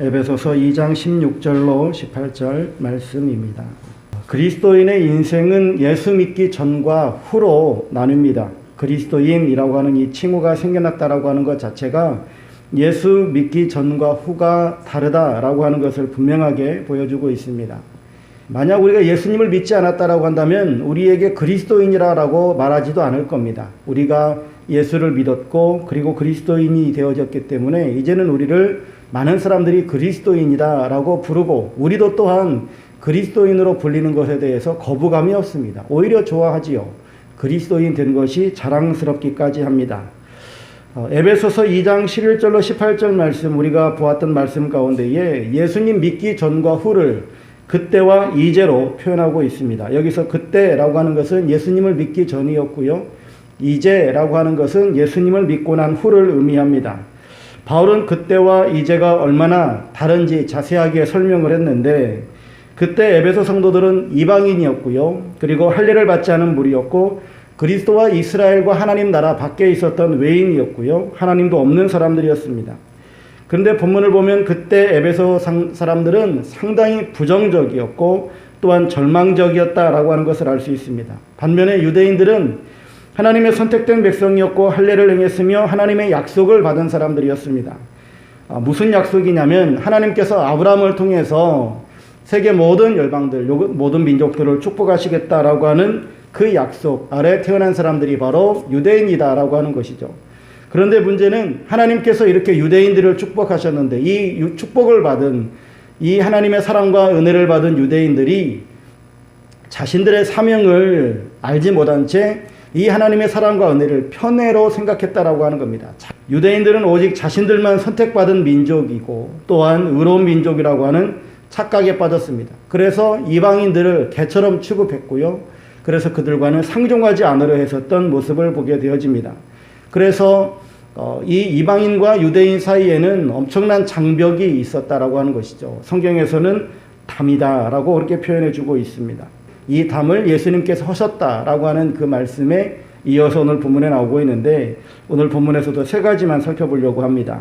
에베소서 2장 16절로 18절 말씀입니다. 그리스도인의 인생은 예수 믿기 전과 후로 나뉩니다. 그리스도인이라고 하는 이 칭호가 생겨났다라고 하는 것 자체가 예수 믿기 전과 후가 다르다라고 하는 것을 분명하게 보여주고 있습니다. 만약 우리가 예수님을 믿지 않았다라고 한다면 우리에게 그리스도인이라고 말하지도 않을 겁니다. 우리가 예수를 믿었고 그리고 그리스도인이 되어졌기 때문에 이제는 우리를 많은 사람들이 그리스도인이다라고 부르고 우리도 또한 그리스도인으로 불리는 것에 대해서 거부감이 없습니다. 오히려 좋아하지요. 그리스도인 된 것이 자랑스럽기까지 합니다. 에베소서 2장 11절로 18절 말씀, 우리가 보았던 말씀 가운데에 예수님 믿기 전과 후를 그때와 이제로 표현하고 있습니다. 여기서 그때라고 하는 것은 예수님을 믿기 전이었고요. 이제라고 하는 것은 예수님을 믿고 난 후를 의미합니다. 바울은 그때와 이제가 얼마나 다른지 자세하게 설명을 했는데, 그때 에베소 성도들은 이방인이었고요. 그리고 할례를 받지 않은 무리였고 그리스도와 이스라엘과 하나님 나라 밖에 있었던 외인이었고요. 하나님도 없는 사람들이었습니다. 그런데 본문을 보면 그때 에베소 사람들은 상당히 부정적이었고 또한 절망적이었다라고 하는 것을 알 수 있습니다. 반면에 유대인들은 하나님의 선택된 백성이었고 할례를 행했으며 하나님의 약속을 받은 사람들이었습니다. 무슨 약속이냐면 하나님께서 아브라함을 통해서 세계 모든 열방들, 모든 민족들을 축복하시겠다라고 하는 그 약속 아래 태어난 사람들이 바로 유대인이다라고 하는 것이죠. 그런데 문제는 하나님께서 이렇게 유대인들을 축복하셨는데 이 축복을 받은 이 하나님의 사랑과 은혜를 받은 유대인들이 자신들의 사명을 알지 못한 채 이 하나님의 사랑과 은혜를 편애로 생각했다라고 하는 겁니다. 유대인들은 오직 자신들만 선택받은 민족이고 또한 의로운 민족이라고 하는 착각에 빠졌습니다. 그래서 이방인들을 개처럼 취급했고요. 그래서 그들과는 상종하지 않으려 했었던 모습을 보게 되어집니다. 그래서 이 이방인과 유대인 사이에는 엄청난 장벽이 있었다라고 하는 것이죠. 성경에서는 담이다라고 그렇게 표현해 주고 있습니다. 이 담을 예수님께서 하셨다라고 하는 그 말씀에 이어서 오늘 본문에 나오고 있는데, 오늘 본문에서도 세 가지만 살펴보려고 합니다.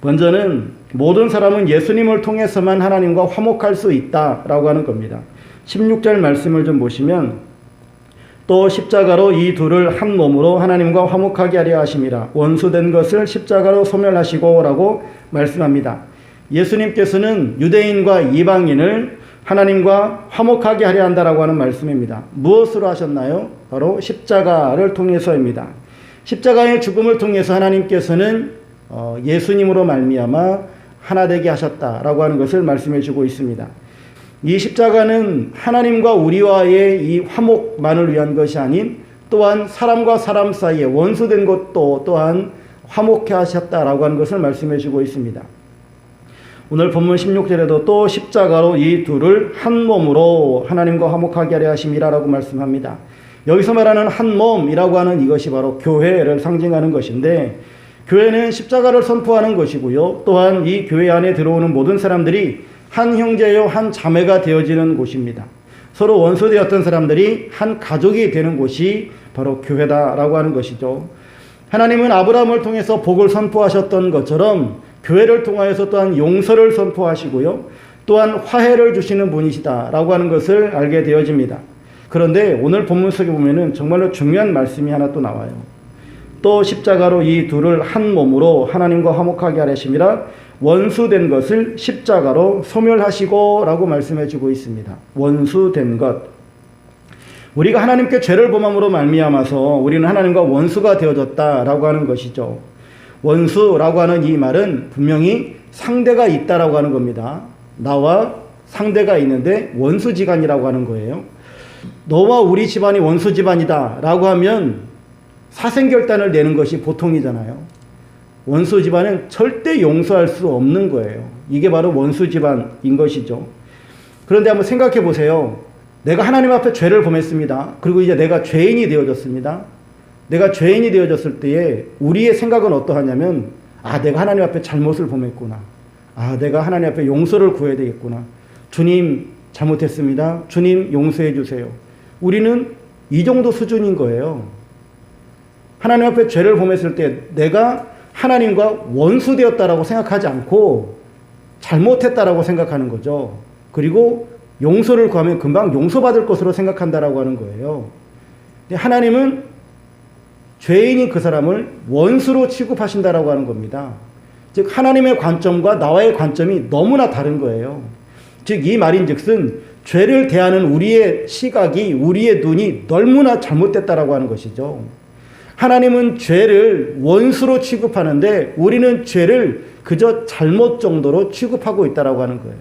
먼저는 모든 사람은 예수님을 통해서만 하나님과 화목할 수 있다라고 하는 겁니다. 16절 말씀을 좀 보시면 또 십자가로 이 둘을 한 몸으로 하나님과 화목하게 하려 하심이라. 원수된 것을 십자가로 소멸하시고 라고 말씀합니다. 예수님께서는 유대인과 이방인을 하나님과 화목하게 하려 한다라고 하는 말씀입니다. 무엇으로 하셨나요? 바로 십자가를 통해서입니다. 십자가의 죽음을 통해서 하나님께서는 예수님으로 말미암아 하나 되게 하셨다라고 하는 것을 말씀해 주고 있습니다. 이 십자가는 하나님과 우리와의 이 화목만을 위한 것이 아닌 또한 사람과 사람 사이에 원수된 것도 또한 화목해 하셨다라고 하는 것을 말씀해 주고 있습니다. 오늘 본문 16절에도 또 십자가로 이 둘을 한 몸으로 하나님과 화목하게 하려 하심이라라고 말씀합니다. 여기서 말하는 한 몸이라고 하는 이것이 바로 교회를 상징하는 것인데, 교회는 십자가를 선포하는 것이고요. 또한 이 교회 안에 들어오는 모든 사람들이 한 형제요 한 자매가 되어지는 곳입니다. 서로 원수되었던 사람들이 한 가족이 되는 곳이 바로 교회다라고 하는 것이죠. 하나님은 아브라함을 통해서 복을 선포하셨던 것처럼 교회를 통하여서 또한 용서를 선포하시고요. 또한 화해를 주시는 분이시다라고 하는 것을 알게 되어집니다. 그런데 오늘 본문 속에 보면은 정말로 중요한 말씀이 하나 또 나와요. 또 십자가로 이 둘을 한 몸으로 하나님과 화목하게 하심이라. 원수된 것을 십자가로 소멸하시고 라고 말씀해 주고 있습니다. 원수된 것. 우리가 하나님께 죄를 범함으로 말미암아서 우리는 하나님과 원수가 되어졌다라고 하는 것이죠. 원수라고 하는 이 말은 분명히 상대가 있다라고 하는 겁니다. 나와 상대가 있는데 원수지간이라고 하는 거예요. 너와 우리 집안이 원수 집안이다라고 하면 사생결단을 내는 것이 보통이잖아요. 원수 집안은 절대 용서할 수 없는 거예요. 이게 바로 원수 집안인 것이죠. 그런데 한번 생각해 보세요. 내가 하나님 앞에 죄를 범했습니다. 그리고 이제 내가 죄인이 되어졌습니다. 내가 죄인이 되어졌을 때에 우리의 생각은 어떠하냐면, 내가 하나님 앞에 잘못을 범했구나. 내가 하나님 앞에 용서를 구해야 되겠구나. 주님 잘못했습니다. 주님 용서해 주세요. 우리는 이 정도 수준인 거예요. 하나님 앞에 죄를 범했을 때 내가 하나님과 원수되었다라고 생각하지 않고 잘못했다라고 생각하는 거죠. 그리고 용서를 구하면 금방 용서받을 것으로 생각한다라고 하는 거예요. 근데 하나님은 죄인인 그 사람을 원수로 취급하신다라고 하는 겁니다. 즉 하나님의 관점과 나와의 관점이 너무나 다른 거예요. 즉 이 말인즉슨 죄를 대하는 우리의 시각이, 우리의 눈이 너무나 잘못됐다라고 하는 것이죠. 하나님은 죄를 원수로 취급하는데 우리는 죄를 그저 잘못 정도로 취급하고 있다라고 하는 거예요.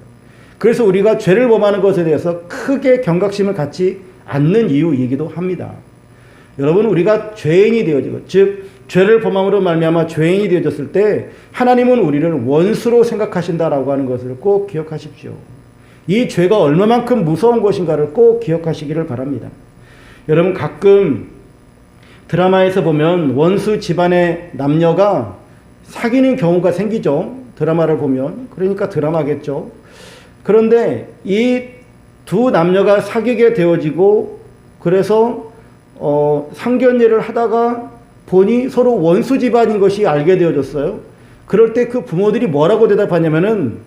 그래서 우리가 죄를 범하는 것에 대해서 크게 경각심을 갖지 않는 이유이기도 합니다. 여러분, 우리가 죄인이 되어지고, 즉 죄를 범함으로 말미암아 죄인이 되어졌을 때 하나님은 우리를 원수로 생각하신다라고 하는 것을 꼭 기억하십시오. 이 죄가 얼마만큼 무서운 것인가를 꼭 기억하시기를 바랍니다. 여러분, 가끔 드라마에서 보면 원수 집안의 남녀가 사귀는 경우가 생기죠. 드라마를 보면. 그러니까 드라마겠죠. 그런데 이 두 남녀가 사귀게 되어지고 그래서 상견례를 하다가 보니 서로 원수 집안인 것이 알게 되어졌어요. 그럴 때 그 부모들이 뭐라고 대답하냐면은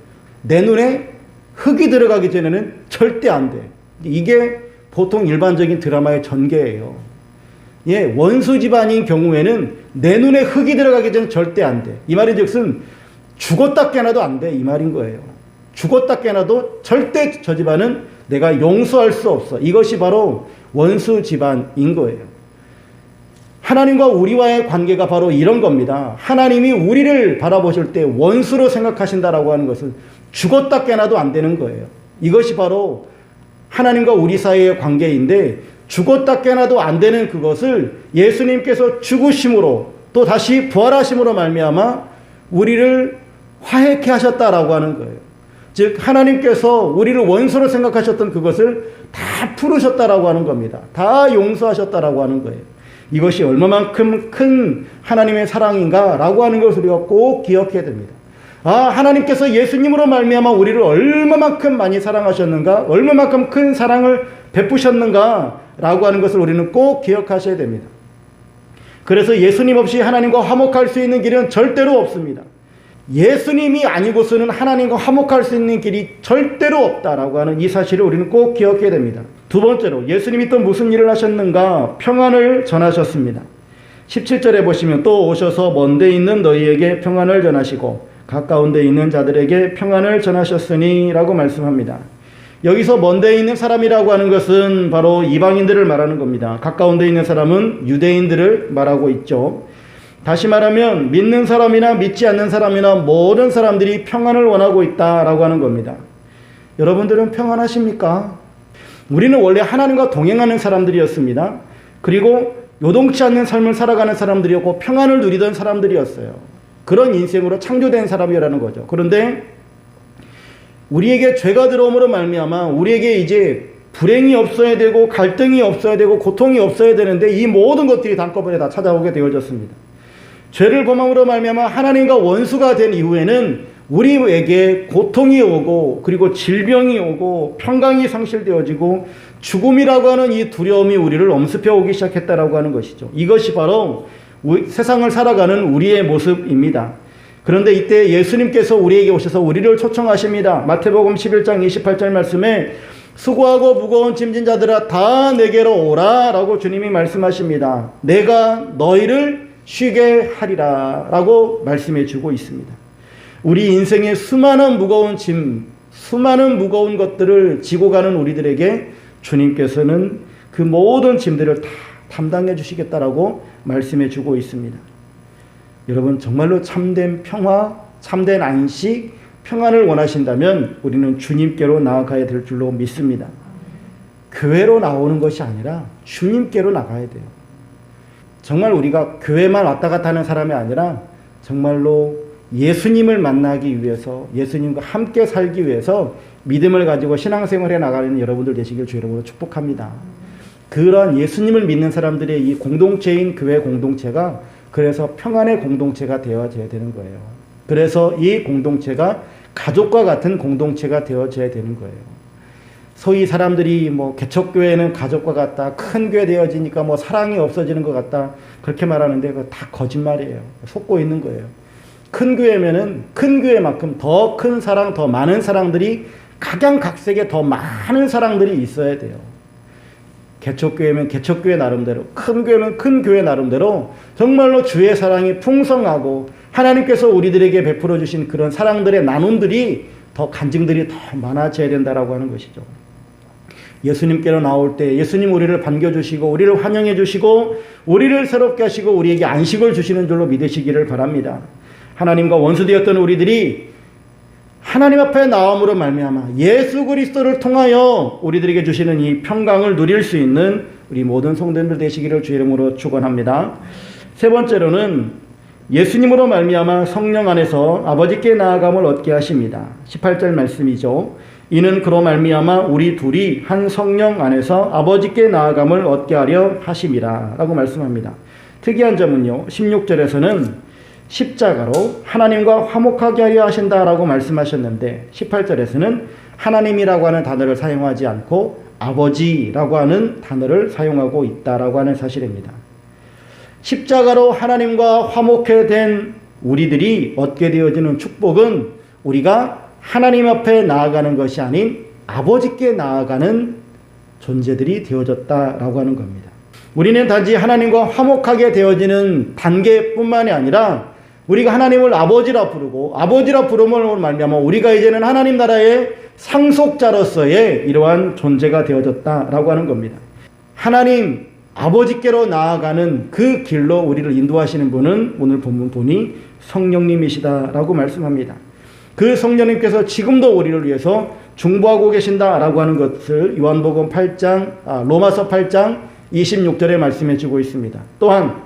내 눈에 흙이 들어가기 전에는 절대 안 돼. 이게 보통 일반적인 드라마의 전개예요. 예, 원수 집안인 경우에는 내 눈에 흙이 들어가기 전에 절대 안 돼. 이 말인즉슨 죽었다 깨나도 안 돼. 이 말인 거예요. 죽었다 깨나도 절대 저 집안은 내가 용서할 수 없어. 이것이 바로 원수 집안인 거예요. 하나님과 우리와의 관계가 바로 이런 겁니다. 하나님이 우리를 바라보실 때 원수로 생각하신다라고 하는 것은 죽었다 깨나도 안 되는 거예요. 이것이 바로 하나님과 우리 사이의 관계인데 죽었다 깨나도 안 되는 그것을 예수님께서 죽으심으로 또 다시 부활하심으로 말미암아 우리를 화해케 하셨다라고 하는 거예요. 즉 하나님께서 우리를 원수로 생각하셨던 그것을 다 풀으셨다라고 하는 겁니다. 다 용서하셨다라고 하는 거예요. 이것이 얼마만큼 큰 하나님의 사랑인가라고 하는 것을 우리가 꼭 기억해야 됩니다. 하나님께서 예수님으로 말미암아 우리를 얼마만큼 많이 사랑하셨는가, 얼마만큼 큰 사랑을 베푸셨는가라고 하는 것을 우리는 꼭 기억하셔야 됩니다. 그래서 예수님 없이 하나님과 화목할 수 있는 길은 절대로 없습니다. 예수님이 아니고서는 하나님과 화목할 수 있는 길이 절대로 없다라고 하는 이 사실을 우리는 꼭 기억해야 됩니다. 두 번째로 예수님이 또 무슨 일을 하셨는가? 평안을 전하셨습니다. 17절에 보시면 또 오셔서 먼데 있는 너희에게 평안을 전하시고 가까운 데 있는 자들에게 평안을 전하셨으니 라고 말씀합니다. 여기서 먼데 있는 사람이라고 하는 것은 바로 이방인들을 말하는 겁니다. 가까운 데 있는 사람은 유대인들을 말하고 있죠. 다시 말하면 믿는 사람이나 믿지 않는 사람이나 모든 사람들이 평안을 원하고 있다라고 하는 겁니다. 여러분들은 평안하십니까? 우리는 원래 하나님과 동행하는 사람들이었습니다. 그리고 요동치 않는 삶을 살아가는 사람들이었고 평안을 누리던 사람들이었어요. 그런 인생으로 창조된 사람이라는 거죠. 그런데 우리에게 죄가 들어옴으로 말미암아 우리에게 이제 불행이 없어야 되고 갈등이 없어야 되고 고통이 없어야 되는데 이 모든 것들이 한꺼번에 다 찾아오게 되어졌습니다. 죄를 범함으로 말미암아 하나님과 원수가 된 이후에는 우리에게 고통이 오고 그리고 질병이 오고 평강이 상실되어지고 죽음이라고 하는 이 두려움이 우리를 엄습해 오기 시작했다라고 하는 것이죠. 이것이 바로 세상을 살아가는 우리의 모습입니다. 그런데 이때 예수님께서 우리에게 오셔서 우리를 초청하십니다. 마태복음 11장 28절 말씀에 수고하고 무거운 짐진 자들아 다 내게로 오라 라고 주님이 말씀하십니다. 내가 너희를 쉬게 하리라 라고 말씀해 주고 있습니다. 우리 인생의 수많은 무거운 짐, 수많은 무거운 것들을 지고 가는 우리들에게 주님께서는 그 모든 짐들을 다 담당해 주시겠다라고 말씀해 주고 있습니다. 여러분 정말로 참된 평화, 참된 안식, 평안을 원하신다면 우리는 주님께로 나아가야 될 줄로 믿습니다. 교회로 나오는 것이 아니라 주님께로 나가야 돼요. 정말 우리가 교회만 왔다 갔다 하는 사람이 아니라 정말로 예수님을 만나기 위해서 예수님과 함께 살기 위해서 믿음을 가지고 신앙생활에 나가는 여러분들 되시길 주 이름으로 축복합니다. 그런 예수님을 믿는 사람들의 이 공동체인 교회 공동체가 그래서 평안의 공동체가 되어져야 되는 거예요. 그래서 이 공동체가 가족과 같은 공동체가 되어져야 되는 거예요. 소위 사람들이 개척교회는 가족과 같다, 큰 교회 되어지니까 사랑이 없어지는 것 같다 그렇게 말하는데 그거 다 거짓말이에요. 속고 있는 거예요. 큰 교회면은 큰 교회만큼 더 큰 사랑, 더 많은 사랑들이 각양각색의 더 많은 사랑들이 있어야 돼요. 개척교회면 개척교회 나름대로, 큰 교회면 큰 교회 나름대로 정말로 주의 사랑이 풍성하고 하나님께서 우리들에게 베풀어 주신 그런 사랑들의 나눔들이 더 간증들이 더 많아져야 된다라고 하는 것이죠. 예수님께로 나올 때 예수님 우리를 반겨주시고 우리를 환영해 주시고 우리를 새롭게 하시고 우리에게 안식을 주시는 줄로 믿으시기를 바랍니다. 하나님과 원수되었던 우리들이 하나님 앞에 나옴으로 말미암아 예수 그리스도를 통하여 우리들에게 주시는 이 평강을 누릴 수 있는 우리 모든 성도님들 되시기를 주의 이름으로 축원합니다. 세 번째로는 예수님으로 말미암아 성령 안에서 아버지께 나아감을 얻게 하십니다. 18절 말씀이죠. 이는 그로 말미암아 우리 둘이 한 성령 안에서 아버지께 나아감을 얻게 하려 하심이라 라고 말씀합니다. 특이한 점은요, 16절에서는 십자가로 하나님과 화목하게 하려 하신다라고 말씀하셨는데 18절에서는 하나님이라고 하는 단어를 사용하지 않고 아버지라고 하는 단어를 사용하고 있다라고 하는 사실입니다. 십자가로 하나님과 화목해 된 우리들이 얻게 되어지는 축복은 우리가 하나님 앞에 나아가는 것이 아닌 아버지께 나아가는 존재들이 되어졌다라고 하는 겁니다. 우리는 단지 하나님과 화목하게 되어지는 단계뿐만이 아니라 우리가 하나님을 아버지라 부르고 아버지라 부름으로 말미암아 우리가 이제는 하나님 나라의 상속자로서의 이러한 존재가 되어졌다라고 하는 겁니다. 하나님 아버지께로 나아가는 그 길로 우리를 인도하시는 분은 오늘 본문 보니 성령님이시다라고 말씀합니다. 그 성령님께서 지금도 우리를 위해서 중보하고 계신다라고 하는 것을 요한복음 8장, 로마서 8장 26절에 말씀해 주고 있습니다. 또한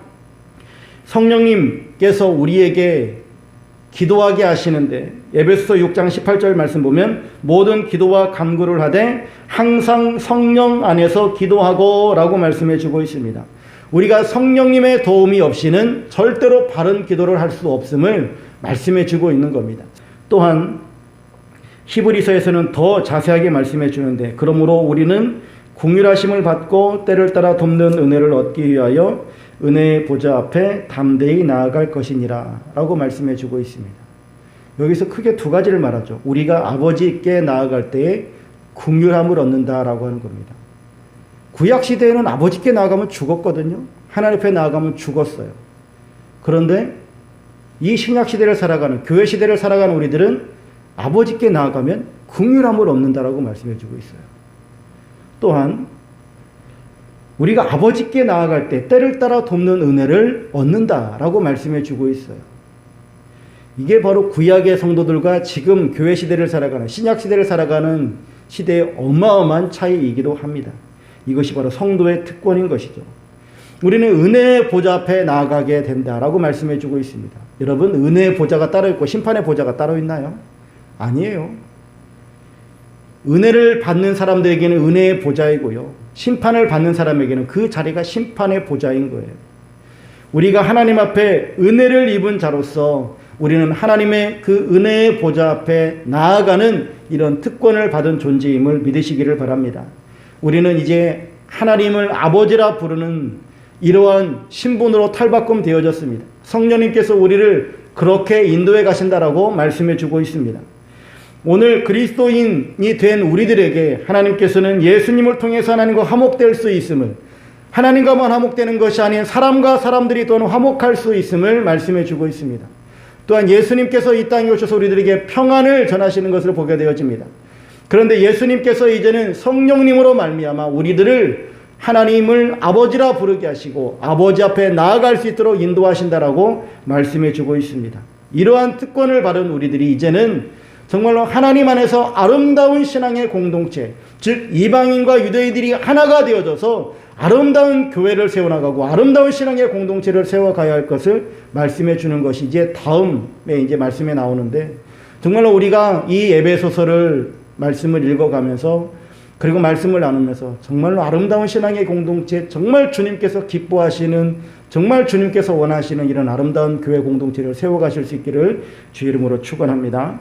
성령님께서 우리에게 기도하게 하시는데 에베소서 6장 18절 말씀 보면 모든 기도와 간구를 하되 항상 성령 안에서 기도하고 라고 말씀해 주고 있습니다. 우리가 성령님의 도움이 없이는 절대로 바른 기도를 할 수 없음을 말씀해 주고 있는 겁니다. 또한 히브리서에서는 더 자세하게 말씀해 주는데 그러므로 우리는 긍휼하심을 받고 때를 따라 돕는 은혜를 얻기 위하여 은혜의 보좌 앞에 담대히 나아갈 것이니라 라고 말씀해 주고 있습니다. 여기서 크게 두 가지를 말하죠. 우리가 아버지께 나아갈 때에 긍휼함을 얻는다라고 하는 겁니다. 구약시대에는 아버지께 나아가면 죽었거든요. 하나님 앞에 나아가면 죽었어요. 그런데 이 신약시대를 살아가는 교회시대를 살아가는 우리들은 아버지께 나아가면 긍휼함을 얻는다라고 말씀해 주고 있어요. 또한 우리가 아버지께 나아갈 때 때를 따라 돕는 은혜를 얻는다라고 말씀해 주고 있어요. 이게 바로 구약의 성도들과 지금 교회 시대를 살아가는 신약 시대를 살아가는 시대의 어마어마한 차이이기도 합니다. 이것이 바로 성도의 특권인 것이죠. 우리는 은혜의 보좌 앞에 나아가게 된다라고 말씀해 주고 있습니다. 여러분, 은혜의 보좌가 따로 있고 심판의 보좌가 따로 있나요? 아니에요. 은혜를 받는 사람들에게는 은혜의 보좌이고요. 심판을 받는 사람에게는 그 자리가 심판의 보좌인 거예요. 우리가 하나님 앞에 은혜를 입은 자로서 우리는 하나님의 그 은혜의 보좌 앞에 나아가는 이런 특권을 받은 존재임을 믿으시기를 바랍니다. 우리는 이제 하나님을 아버지라 부르는 이러한 신분으로 탈바꿈 되어졌습니다. 성령님께서 우리를 그렇게 인도해 가신다라고 말씀해 주고 있습니다. 오늘 그리스도인이 된 우리들에게 하나님께서는 예수님을 통해서 하나님과 화목될 수 있음을, 하나님과만 화목되는 것이 아닌 사람과 사람들이 또한 화목할 수 있음을 말씀해 주고 있습니다. 또한 예수님께서 이 땅에 오셔서 우리들에게 평안을 전하시는 것을 보게 되어집니다. 그런데 예수님께서 이제는 성령님으로 말미암아 우리들을 하나님을 아버지라 부르게 하시고 아버지 앞에 나아갈 수 있도록 인도하신다라고 말씀해 주고 있습니다. 이러한 특권을 받은 우리들이 이제는 정말로 하나님 안에서 아름다운 신앙의 공동체, 즉 이방인과 유대인들이 하나가 되어져서 아름다운 교회를 세워나가고 아름다운 신앙의 공동체를 세워가야 할 것을 말씀해 주는 것이 이제 다음에 이제 말씀에 나오는데, 정말로 우리가 이 에베소서를 말씀을 읽어가면서 그리고 말씀을 나누면서 정말로 아름다운 신앙의 공동체, 정말 주님께서 기뻐하시는, 정말 주님께서 원하시는 이런 아름다운 교회 공동체를 세워가실 수 있기를 주의 이름으로 축원합니다.